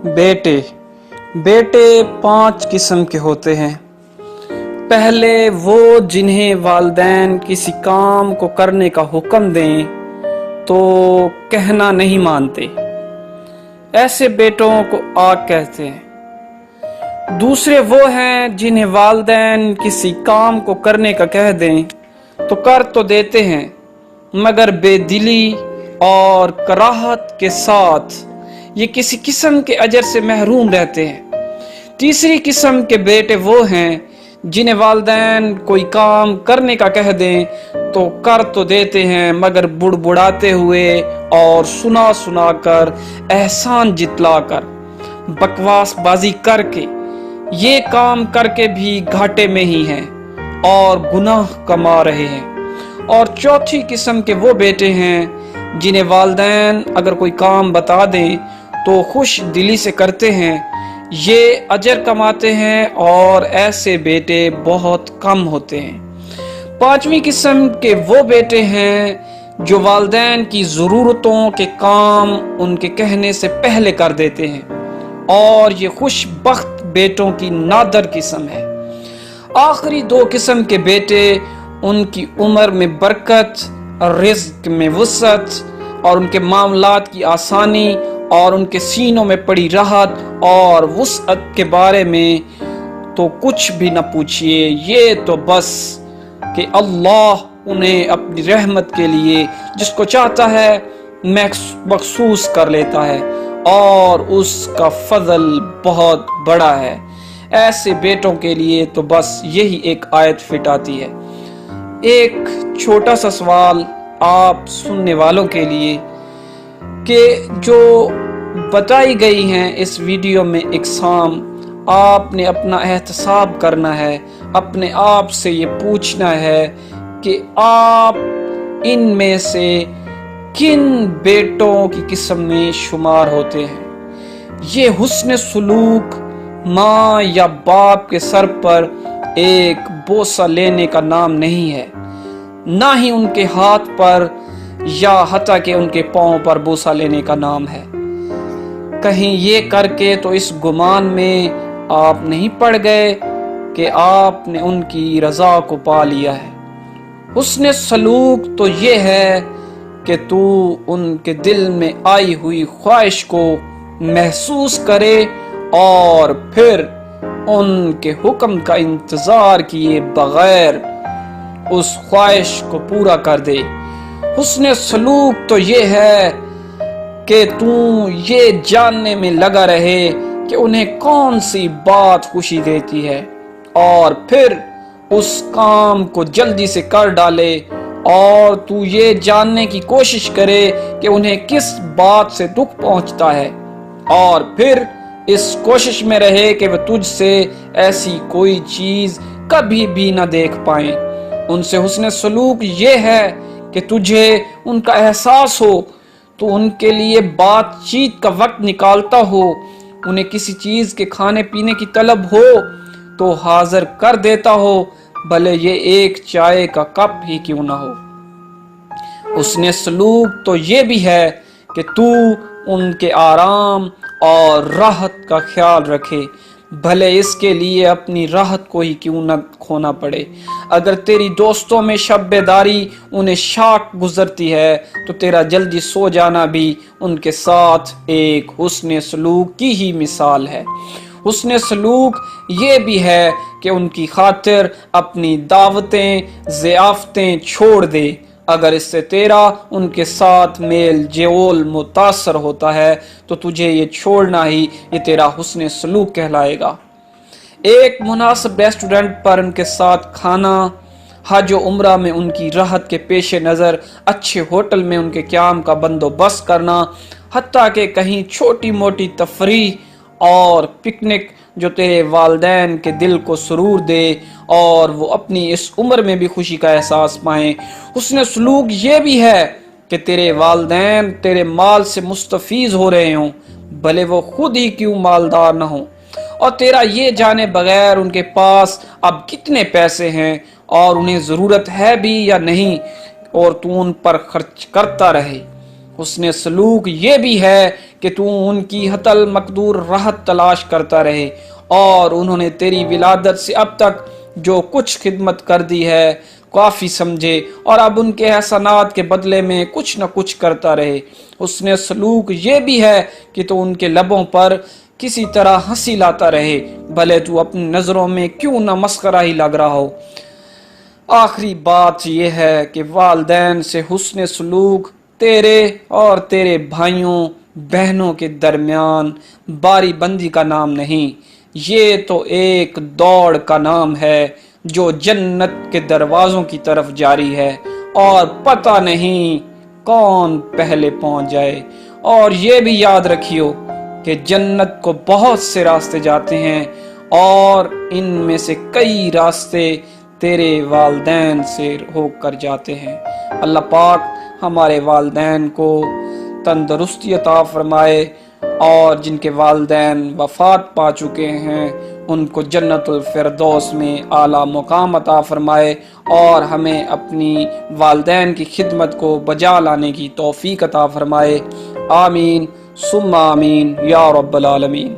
بیٹے بیٹے 5 قسم کے ہوتے ہیں۔ پہلے وہ جنہیں والدین کسی کام کو کرنے کا حکم دیں تو کہنا نہیں مانتے، ایسے بیٹوں کو آگ کہتے ہیں۔ دوسرے وہ ہیں جنہیں والدین کسی کام کو کرنے کا کہہ دیں تو کر تو دیتے ہیں مگر بے دلی اور کراہت کے ساتھ یہ کسی قسم کے اجر سے محروم رہتے ہیں۔ تیسری قسم کے بیٹے وہ ہیں جنہیں والدین کوئی کام کرنے کا کہہ دیں تو کر تو دیتے ہیں مگر بڑبڑاتے ہوئے اور سنا سنا کر، احسان جتلا کر، بکواس بازی کر کے، یہ کام کر کے بھی گھاٹے میں ہی ہیں اور گناہ کما رہے ہیں۔ اور چوتھی قسم کے وہ بیٹے ہیں جنہیں والدین اگر کوئی کام بتا دیں تو خوش دلی سے کرتے ہیں، یہ اجر کماتے ہیں اور ایسے بیٹے بہت کم ہوتے ہیں۔ پانچویں قسم کے وہ بیٹے ہیں جو والدین کی ضرورتوں کے کام ان کے کہنے سے پہلے کر دیتے ہیں، اور یہ خوش بخت بیٹوں کی نادر قسم ہے۔ آخری 2 قسم کے بیٹے ان کی عمر میں برکت، رزق میں وسعت اور ان کے معاملات کی آسانی اور ان کے سینوں میں پڑی راحت اور وسعت کے بارے میں تو کچھ بھی نہ پوچھئے، یہ تو بس کہ اللہ انہیں اپنی رحمت کے لیے جس کو چاہتا ہے مخصوص کر لیتا ہے اور اس کا فضل بہت بڑا ہے۔ ایسے بیٹوں کے لیے تو بس یہی ایک آیت فٹ آتی ہے۔ ایک چھوٹا سا سوال آپ سننے والوں کے لیے کہ جو بتائی گئی ہیں اس ویڈیو میں اقسام، آپ نے اپنا احتساب کرنا ہے، اپنے آپ سے یہ پوچھنا ہے کہ آپ ان میں سے کن بیٹوں کی قسم میں شمار ہوتے ہیں۔ یہ حسن سلوک ماں یا باپ کے سر پر ایک بوسہ لینے کا نام نہیں ہے، نہ ہی ان کے ہاتھ پر یا حتیٰ کہ ان کے پاؤں پر بوسہ لینے کا نام ہے۔ کہیں یہ کر کے تو اس گمان میں آپ نہیں پڑ گئے کہ آپ نے ان کی رضا کو پا لیا ہے۔ حسن سلوک تو یہ ہے کہ تو ان کے دل میں آئی ہوئی خواہش کو محسوس کرے اور پھر ان کے حکم کا انتظار کیے بغیر اس خواہش کو پورا کر دے۔ حسن سلوک تو یہ ہے کہ تو یہ جاننے میں لگا رہے کہ انہیں کون سی بات خوشی دیتی ہے اور پھر اس کام کو جلدی سے کر ڈالے، اور تو یہ جاننے کی کوشش کرے کہ انہیں کس بات سے دکھ پہنچتا ہے، اور پھر اس کوشش میں رہے کہ وہ تجھ سے ایسی کوئی چیز کبھی بھی نہ دیکھ پائیں۔ ان سے حسن سلوک یہ ہے کہ تجھے ان کا احساس ہو، تو ان کے لیے بات چیت کا وقت نکالتا ہو، انہیں کسی چیز کے کھانے پینے کی طلب ہو تو حاضر کر دیتا ہو، بھلے یہ ایک چائے کا کپ ہی کیوں نہ ہو۔ حسن سلوک تو یہ بھی ہے کہ تو ان کے آرام اور راحت کا خیال رکھے، بھلے اس کے لیے اپنی راحت کو ہی کیوں نہ کھونا پڑے۔ اگر تیری دوستوں میں شب بیداری انہیں شاک گزرتی ہے تو تیرا جلدی سو جانا بھی ان کے ساتھ ایک حسن سلوک کی ہی مثال ہے۔ حسن سلوک یہ بھی ہے کہ ان کی خاطر اپنی دعوتیں ضیافتیں چھوڑ دے، اگر اس سے تیرا ان کے ساتھ میل جول متاثر ہوتا ہے تو تجھے یہ چھوڑنا ہی یہ تیرا حسن سلوک کہلائے گا۔ ایک مناسب ریسٹورنٹ پر ان کے ساتھ کھانا، حج و عمرہ میں ان کی راحت کے پیش نظر اچھے ہوٹل میں ان کے قیام کا بندوبست کرنا، حتیٰ کہ کہیں چھوٹی موٹی تفریح اور پکنک جو تیرے والدین کے دل کو سرور دے اور وہ اپنی اس عمر میں بھی خوشی کا احساس پائیں۔ حسن سلوک یہ بھی ہے کہ تیرے والدین تیرے مال سے مستفیض ہو رہے ہوں، بھلے وہ خود ہی کیوں مالدار نہ ہوں، اور تیرا یہ جانے بغیر ان کے پاس اب کتنے پیسے ہیں اور انہیں ضرورت ہے بھی یا نہیں، اور تو ان پر خرچ کرتا رہے۔ حسن سلوک یہ بھی ہے کہ تو ان کی حتی المقدور راحت تلاش کرتا رہے اور انہوں نے تیری ولادت سے اب تک جو کچھ خدمت کر دی ہے کافی سمجھے اور اب ان کے احسانات کے بدلے میں کچھ نہ کچھ کرتا رہے۔ حسن سلوک یہ بھی ہے کہ تو ان کے لبوں پر کسی طرح ہنسی لاتا رہے بھلے تو اپنی نظروں میں کیوں نہ مسخرہ ہی لگ رہا ہو۔ آخری بات یہ ہے کہ والدین سے حسن سلوک تیرے اور تیرے بھائیوں بہنوں کے درمیان باری بندی کا نام نہیں، یہ تو ایک دوڑ کا نام ہے جو جنت کے دروازوں کی طرف جاری ہے اور پتہ نہیں کون پہلے پہنچ جائے۔ اور یہ بھی یاد رکھیو کہ جنت کو بہت سے راستے جاتے ہیں اور ان میں سے کئی راستے تیرے والدین سے ہو کر جاتے ہیں۔ اللہ پاک ہمارے والدین کو تندرستی عطا فرمائے اور جن کے والدین وفات پا چکے ہیں ان کو جنت الفردوس میں اعلیٰ مقام عطا فرمائے اور ہمیں اپنی والدین کی خدمت کو بجا لانے کی توفیق عطا فرمائے۔ آمین ثم آمین یا رب العالمین۔